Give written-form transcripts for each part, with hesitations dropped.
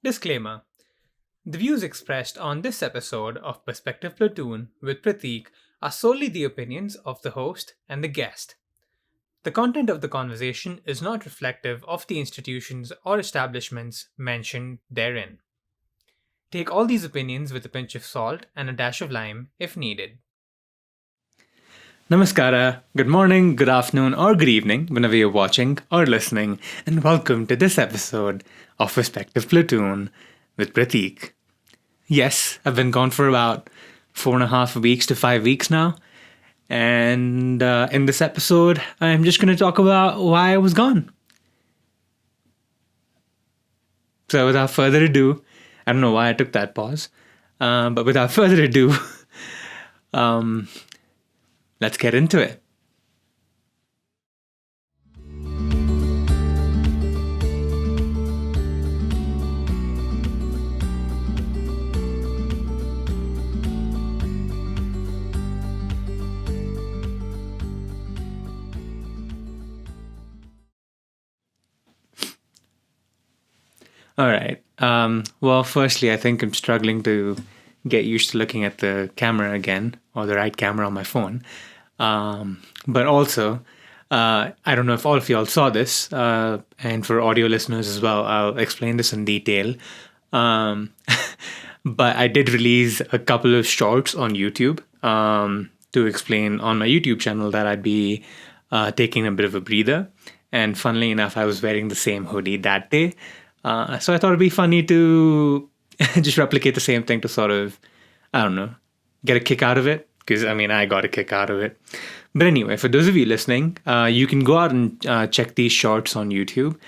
Disclaimer: the views expressed on this episode of Perspective Platoon with Prateek are solely the opinions of the host and the guest. The content of the conversation is not reflective of the institutions or establishments mentioned therein. Take all these opinions with a pinch of salt and a dash of lime if needed. Namaskara, good morning, good afternoon, or good evening, whenever you're watching or listening, and welcome to this episode of Perspective Platoon with Prateek. Yes, I've been gone for about 4.5 weeks to 5 weeks now, and in this episode, I'm just going to talk about why I was gone. So without further ado, I don't know why I took that pause, but without further ado, let's get into it. All right. Well, firstly, I think I'm struggling to get used to looking at the camera again, or the right camera on my phone. But also, I don't know if all of y'all saw this, and for audio listeners as well, I'll explain this in detail. But I did release a couple of shorts on YouTube to explain on my YouTube channel that I'd be taking a bit of a breather. And funnily enough, I was wearing the same hoodie that day. So I thought it'd be funny to just replicate the same thing to sort of, I don't know, get a kick out of it. Because, I got a kick out of it. But anyway, for those of you listening, you can go out and check these shorts on YouTube.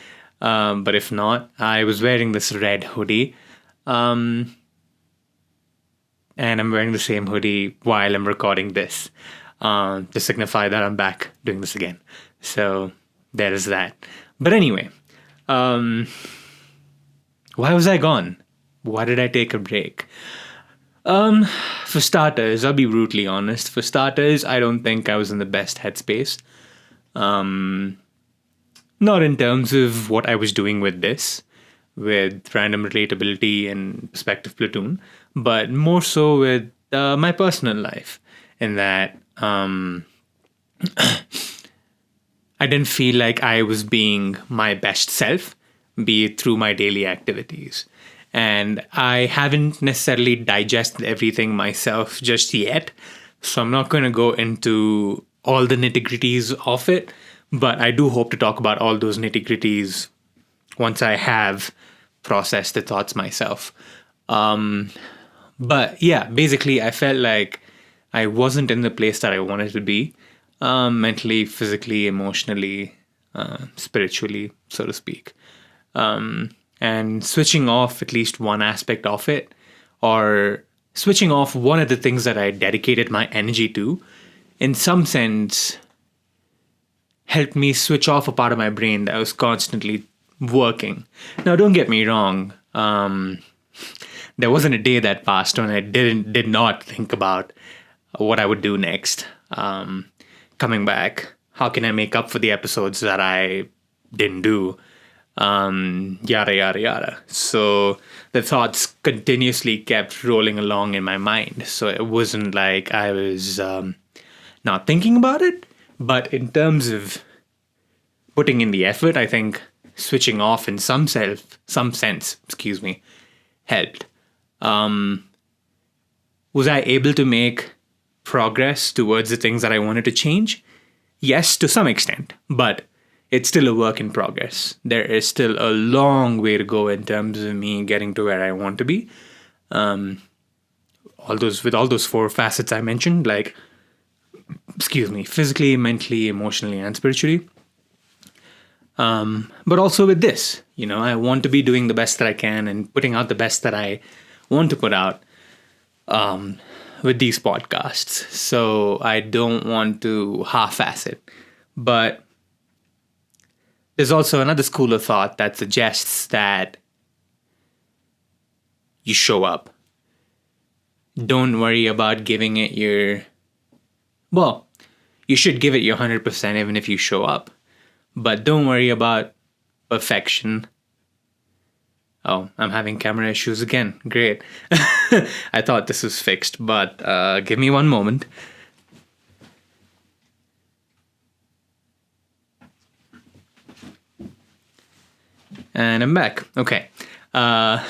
But if not, I was wearing this red hoodie. And I'm wearing the same hoodie while I'm recording this. To signify that I'm back doing this again. So there is that. But anyway, why was I gone? Why did I take a break? For starters, I'll be brutally honest. For starters, I don't think I was in the best headspace. Not in terms of what I was doing with this, with random relatability and Perspective Platoon, but more so with my personal life. In that, I didn't feel like I was being my best self, be it through my daily activities. And I haven't necessarily digested everything myself just yet. So I'm not going to go into all the nitty-gritties of it. But I do hope to talk about all those nitty-gritties once I have processed the thoughts myself. But yeah, basically I felt like I wasn't in the place that I wanted to be. Mentally, physically, emotionally, spiritually, so to speak. And switching off at least one aspect of it, or switching off one of the things that I dedicated my energy to, in some sense, helped me switch off a part of my brain that was constantly working. Now, don't get me wrong. There wasn't a day that passed when I did not think about what I would do next. Coming back, how can I make up for the episodes that I didn't do? Yada, yada, yada. So the thoughts continuously kept rolling along in my mind. So it wasn't like I was not thinking about it. But in terms of putting in the effort, I think switching off in some sense, helped. Was I able to make progress towards the things that I wanted to change? Yes, to some extent. But it's still a work in progress. There is still a long way to go in terms of me getting to where I want to be. All those four facets I mentioned, physically, mentally, emotionally, and spiritually. But also with this, I want to be doing the best that I can and putting out the best that I want to put out with these podcasts. So I don't want to half-ass it. But there's also another school of thought that suggests that you show up. Don't worry about giving it you should give it your 100% even if you show up. But don't worry about perfection. Oh, I'm having camera issues again. Great. I thought this was fixed, but give me one moment. And I'm back. Okay. I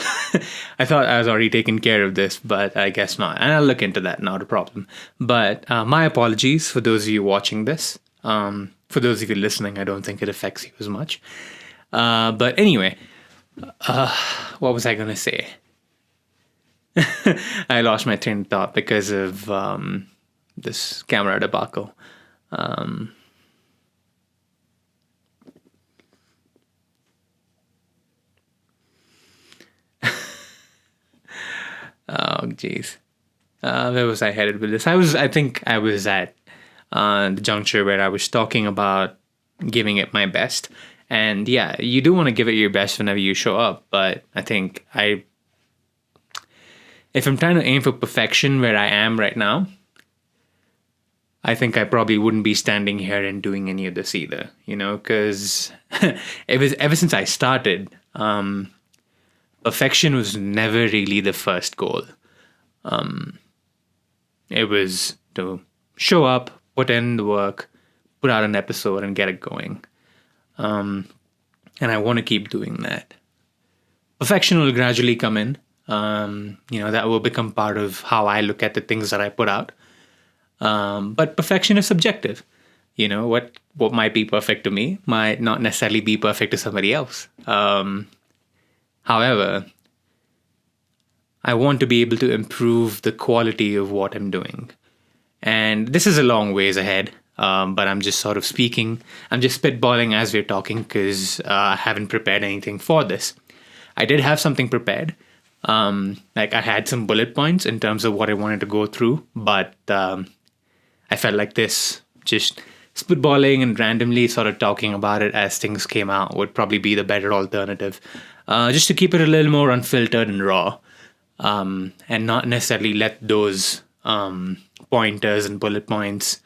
thought I was already taking care of this, but I guess not. And I'll look into that, not a problem. But my apologies for those of you watching this. For those of you listening, I don't think it affects you as much. But anyway, what was I going to say? I lost my train of thought because of this camera debacle. Oh, geez. Where was I headed with this? I think I was at the juncture where I was talking about giving it my best. And yeah, you do want to give it your best whenever you show up. But I think if I'm trying to aim for perfection where I am right now, I think I probably wouldn't be standing here and doing any of this either, because ever since I started, perfection was never really the first goal. It was to show up, put in the work, put out an episode, and get it going. And I want to keep doing that. Perfection will gradually come in. That will become part of how I look at the things that I put out. But perfection is subjective. What might be perfect to me might not necessarily be perfect to somebody else. However, I want to be able to improve the quality of what I'm doing. And this is a long ways ahead, but I'm just sort of speaking. I'm just spitballing as we're talking because I haven't prepared anything for this. I did have something prepared. I had some bullet points in terms of what I wanted to go through, but I felt like this, just spitballing and randomly sort of talking about it as things came out, would probably be the better alternative. Just to keep it a little more unfiltered and raw, and not necessarily let those pointers and bullet points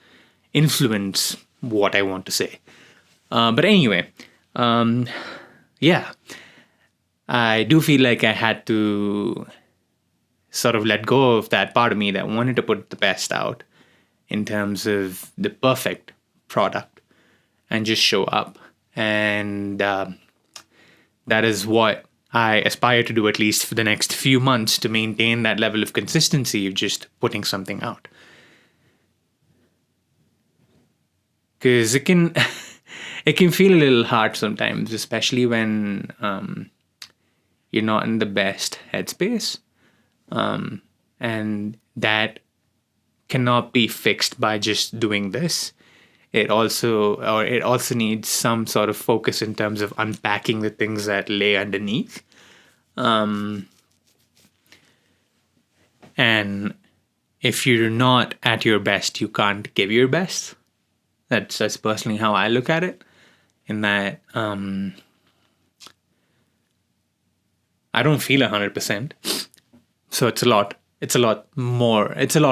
influence what I want to say. But anyway, yeah, I do feel like I had to sort of let go of that part of me that wanted to put the best out in terms of the perfect product and just show up. And that is what I aspire to do, at least for the next few months, to maintain that level of consistency of just putting something out. Because it can feel a little hard sometimes, especially when you're not in the best headspace. And that cannot be fixed by just doing this. It also needs some sort of focus in terms of unpacking the things that lay underneath. And if you're not at your best, you can't give your best. That's personally how I look at it. In that, I don't feel 100%. So it's a lot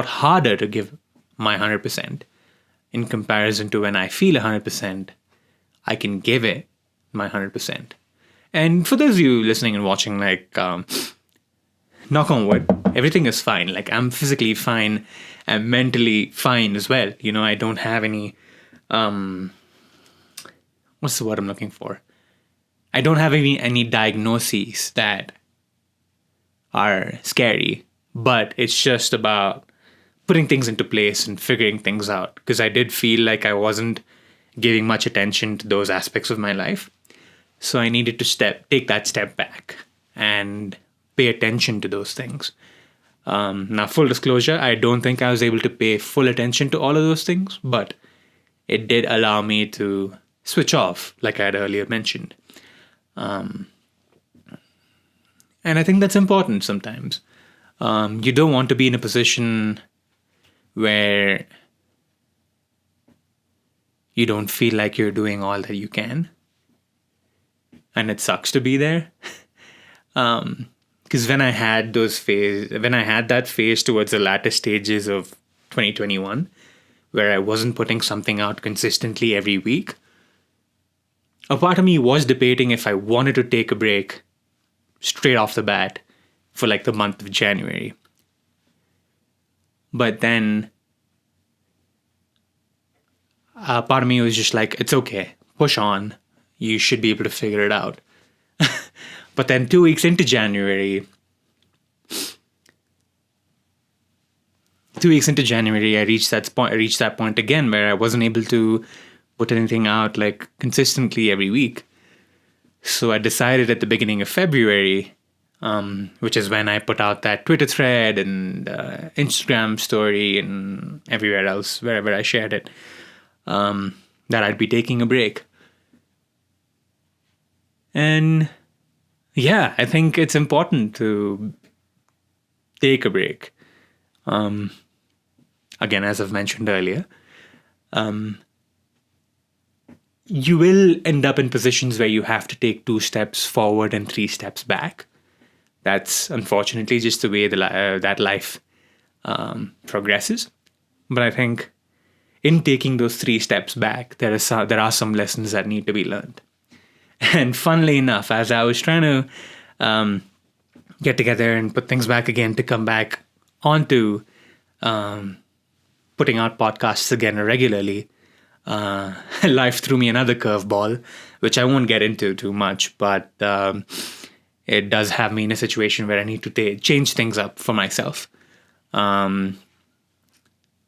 harder to give my 100%. In comparison to when I feel 100%, I can give it my 100%. And for those of you listening and watching, knock on wood, everything is fine. I'm physically fine and mentally fine as well. I don't have any, what's the word I'm looking for? I don't have any diagnoses that are scary, but it's just about putting things into place and figuring things out, because I did feel like I wasn't giving much attention to those aspects of my life. So I needed to take that step back and pay attention to those things. Now, full disclosure, I don't think I was able to pay full attention to all of those things, but it did allow me to switch off, like I had earlier mentioned. And I think that's important sometimes. You don't want to be in a position where you don't feel like you're doing all that you can. And it sucks to be there. Because when I had that phase towards the latter stages of 2021, where I wasn't putting something out consistently every week, a part of me was debating if I wanted to take a break straight off the bat for like the month of January. But then part of me was just like, it's okay, push on. You should be able to figure it out. But then 2 weeks into January, I reached that point again where I wasn't able to put anything out like consistently every week. So I decided at the beginning of February, which is when I put out that Twitter thread and Instagram story and everywhere else, wherever I shared it, that I'd be taking a break. And yeah, I think it's important to take a break. Again, as I've mentioned earlier, you will end up in positions where you have to take 2 steps forward and 3 steps back. That's unfortunately just the way that life progresses. But I think in taking those 3 steps back, there are some lessons that need to be learned. And funnily enough, as I was trying to get together and put things back again to come back onto putting out podcasts again regularly, life threw me another curveball, which I won't get into too much, but it does have me in a situation where I need to change things up for myself.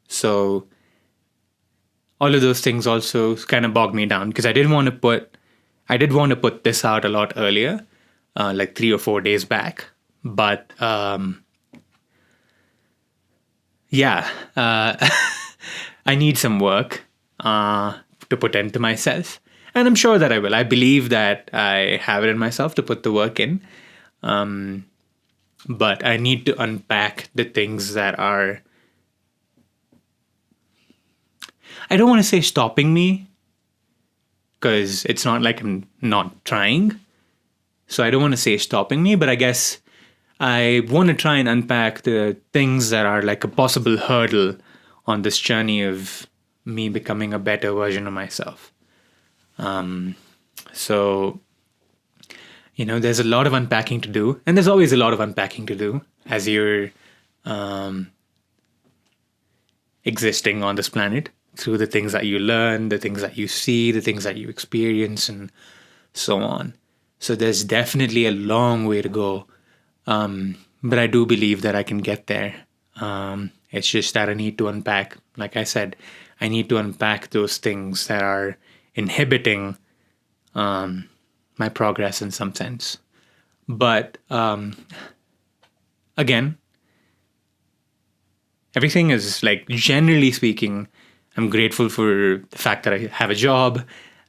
So all of those things also kind of bogged me down, because I did want to put this out a lot earlier, like 3 or 4 days back. But I need some work to put into myself. And I'm sure that I will. I believe that I have it in myself to put the work in. But I need to unpack the things that are, I don't want to say stopping me, because it's not like I'm not trying. So I don't want to say stopping me, but I guess I want to try and unpack the things that are like a possible hurdle on this journey of me becoming a better version of myself. So, there's a lot of unpacking to do, and there's always a lot of unpacking to do as you're existing on this planet, through the things that you learn, the things that you see, the things that you experience, and so on. So there's definitely a long way to go. But I do believe that I can get there. It's just that I need to unpack, like I said, I need to unpack those things that are inhibiting my progress in some sense. But again, everything is like, generally speaking, I'm grateful for the fact that I have a job,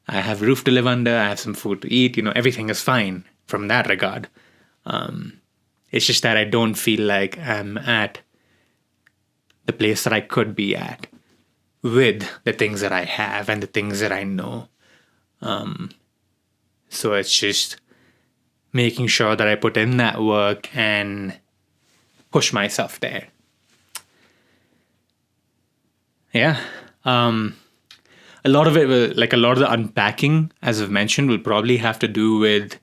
I have a roof to live under, I have some food to eat, everything is fine from that regard. It's just that I don't feel like I'm at the place that I could be at with the things that I have and the things that I know. So it's just making sure that I put in that work and push myself there. Yeah. A lot of it will, like a lot of the unpacking, as I've mentioned, will probably have to do with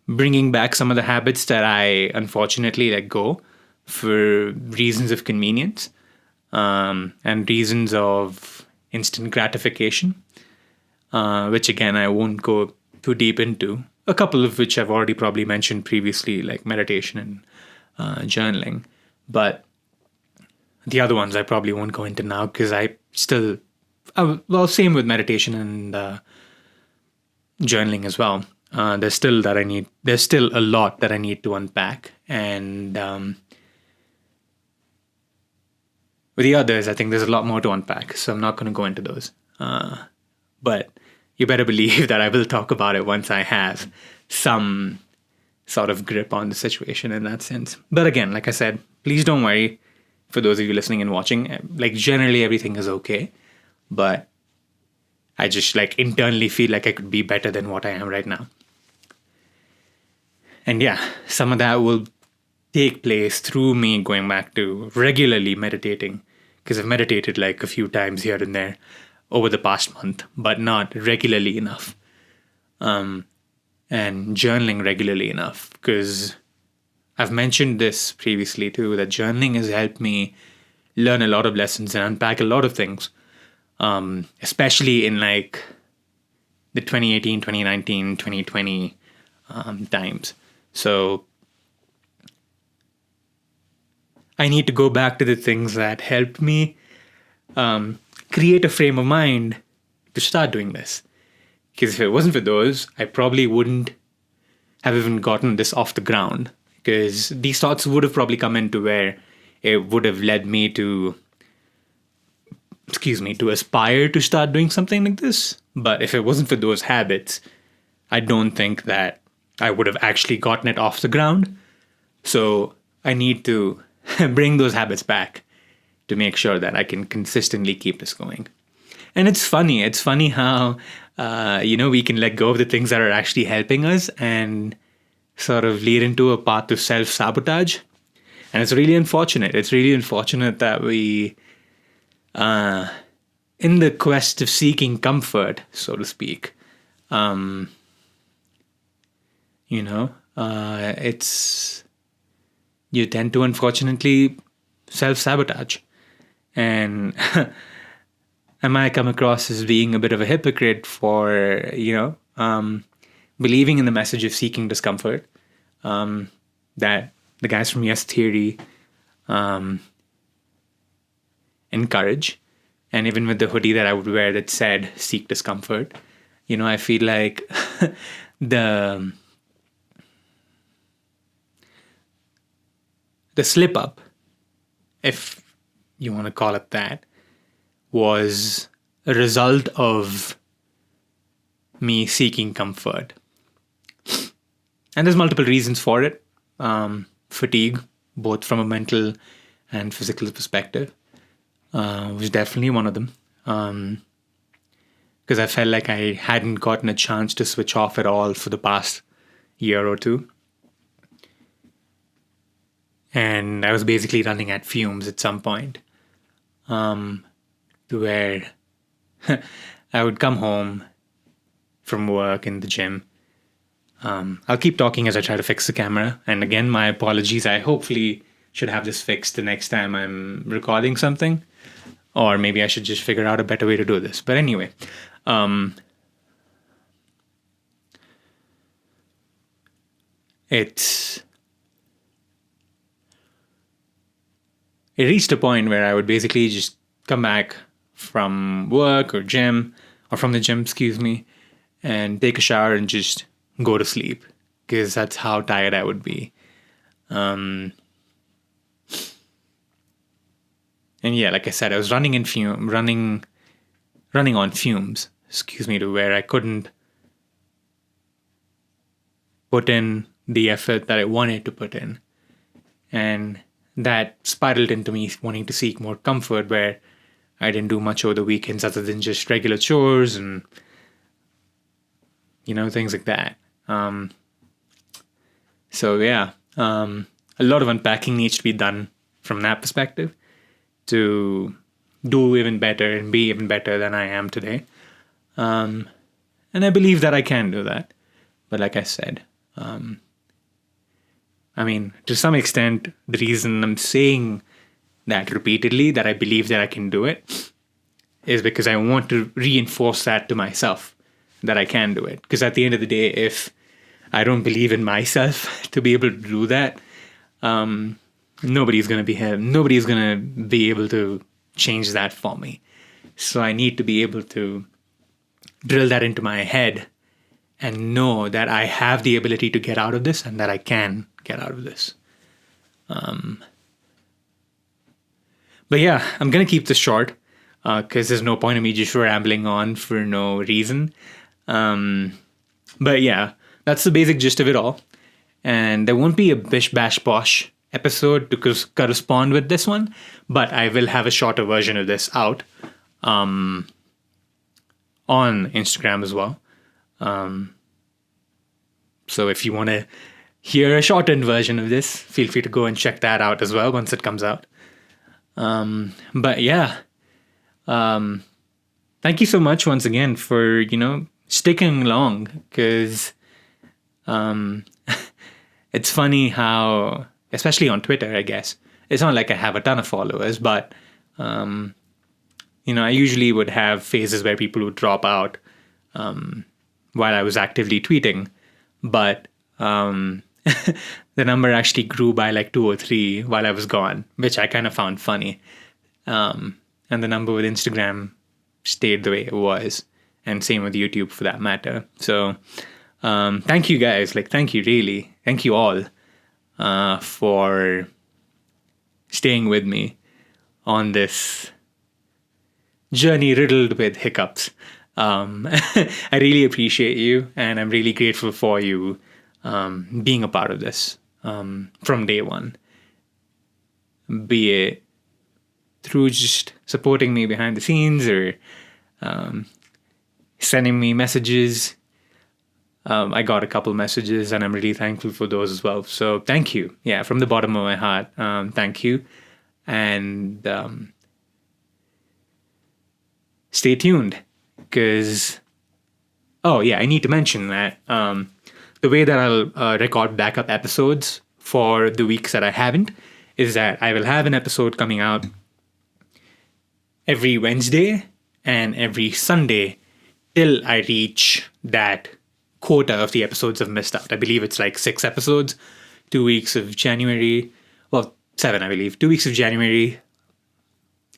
bringing back some of the habits that I unfortunately let go for reasons of convenience, and reasons of instant gratification, which again, I won't go too deep into. A couple of which I've already probably mentioned previously, like meditation and journaling. But the other ones I probably won't go into now, because same with meditation and journaling as well. There's still a lot that I need to unpack. And with the others, I think there's a lot more to unpack. So I'm not going to go into those. But you better believe that I will talk about it once I have some sort of grip on the situation in that sense. But again, like I said, please don't worry. For those of you listening and watching, like generally everything is okay. But I just like internally feel like I could be better than what I am right now. And yeah, some of that will take place through me going back to regularly meditating, because I've meditated like a few times here and there over the past month, but not regularly enough. and journaling regularly enough, because I've mentioned this previously too, that journaling has helped me learn a lot of lessons and unpack a lot of things, especially in like the 2018, 2019, 2020 times. So I need to go back to the things that helped me create a frame of mind to start doing this. Because if it wasn't for those, I probably wouldn't have even gotten this off the ground. Because these thoughts would have probably come into where it would have led me to, to aspire to start doing something like this. But if it wasn't for those habits, I don't think that I would have actually gotten it off the ground. So I need to bring those habits back to make sure that I can consistently keep this going. And it's funny. It's funny how, we can let go of the things that are actually helping us and sort of lead into a path to self-sabotage. And it's really unfortunate. It's really unfortunate that we, in the quest of seeking comfort, so to speak, it's, you tend to unfortunately self-sabotage. And I might come across as being a bit of a hypocrite for, believing in the message of seeking discomfort, that the guys from Yes Theory encourage. And even with the hoodie that I would wear that said seek discomfort, I feel like the slip up, if you want to call it that, was a result of me seeking comfort. And there's multiple reasons for it. Fatigue, both from a mental and physical perspective, was definitely one of them. Because I felt like I hadn't gotten a chance to switch off at all for the past year or two. And I was basically running at fumes at some point, to where I would come home from work in the gym. I'll keep talking as I try to fix the camera. And again, my apologies. I hopefully should have this fixed the next time I'm recording something. Or maybe I should just figure out a better way to do this. But anyway, it reached a point where I would basically just come back from work or from the gym, and take a shower and just go to sleep, because that's how tired I would be. And yeah, like I said, I was running on fumes, to where I couldn't put in the effort that I wanted to put in. And that spiraled into me wanting to seek more comfort, where I didn't do much over the weekends other than just regular chores and, things like that. So yeah, a lot of unpacking needs to be done from that perspective to do even better and be even better than I am today. And I believe that I can do that. But like I said, to some extent, the reason I'm saying that repeatedly, that I believe that I can do it, is because I want to reinforce that to myself, that I can do it. Because at the end of the day, if I don't believe in myself to be able to do that, nobody's going to be able to change that for me. So I need to be able to drill that into my head and know that I have the ability to get out of this and that I can get out of this. But yeah, I'm going to keep this short because there's no point in me just rambling on for no reason. But yeah, that's the basic gist of it all. And there won't be a bish bash bosh episode to correspond with this one, but I will have a shorter version of this out on Instagram as well. So if you want to hear a shortened version of this, feel free to go and check that out as well once it comes out. But yeah, thank you so much once again for, sticking along, because It's funny how, especially on Twitter, I guess, it's not like I have a ton of followers, but, I usually would have phases where people would drop out while I was actively tweeting. But the number actually grew by like 2 or 3 while I was gone, which I kind of found funny. And the number with Instagram stayed the way it was, and same with YouTube for that matter. So thank you guys, thank you really. Thank you all for staying with me on this journey riddled with hiccups. I really appreciate you, and I'm really grateful for you being a part of this from day one. Be it through just supporting me behind the scenes or sending me messages. I got a couple messages, and I'm really thankful for those as well. So thank you. Yeah, from the bottom of my heart, thank you. And stay tuned, because, I need to mention that the way that I'll record backup episodes for the weeks that I haven't is that I will have an episode coming out every Wednesday and every Sunday till I reach that quota of the episodes I've missed out. I believe it's like 6 episodes, 2 weeks of January, 7, I believe, 2 weeks of January,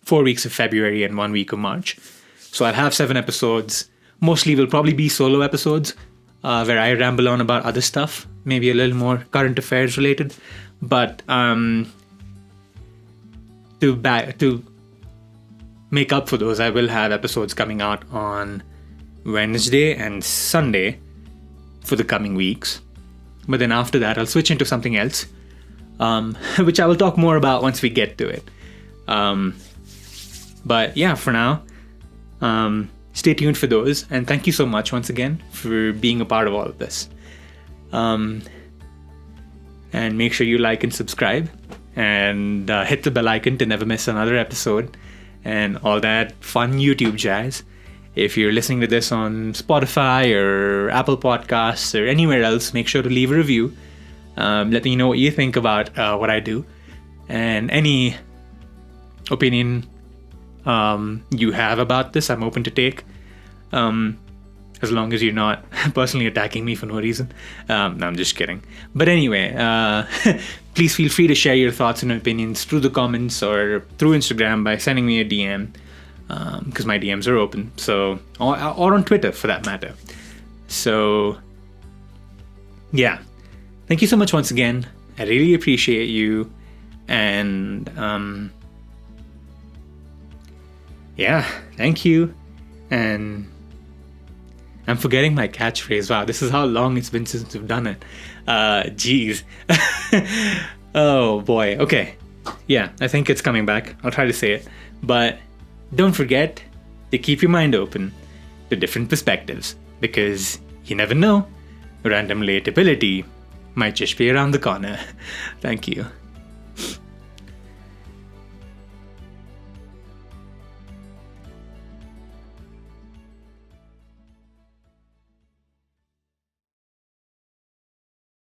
4 weeks of February, and 1 week of March. So I'll have 7 episodes. Mostly will probably be solo episodes where I ramble on about other stuff, maybe a little more current affairs related. But to make up for those, I will have episodes coming out on Wednesday and Sunday for the coming weeks. But then after that, I'll switch into something else, which I will talk more about once we get to it. But yeah, for now, stay tuned for those. And thank you so much once again for being a part of all of this. And make sure you like and subscribe, and hit the bell icon to never miss another episode and all that fun YouTube jazz. If you're listening to this on Spotify or Apple Podcasts or anywhere else, make sure to leave a review. Let me know what you think about what I do, and any opinion you have about this, I'm open to take. As long as you're not personally attacking me for no reason. No, I'm just kidding. But anyway, please feel free to share your thoughts and opinions through the comments or through Instagram by sending me a DM, because my DMs are open. So, or on Twitter for that matter. So, yeah. Thank you so much once again. I really appreciate you. And, thank you. And I'm forgetting my catchphrase. Wow, this is how long it's been since we've done it. Jeez. Oh boy. Okay. Yeah, I think it's coming back. I'll try to say it. But don't forget to keep your mind open to different perspectives, because you never know. Random relatability might just be around the corner. Thank you.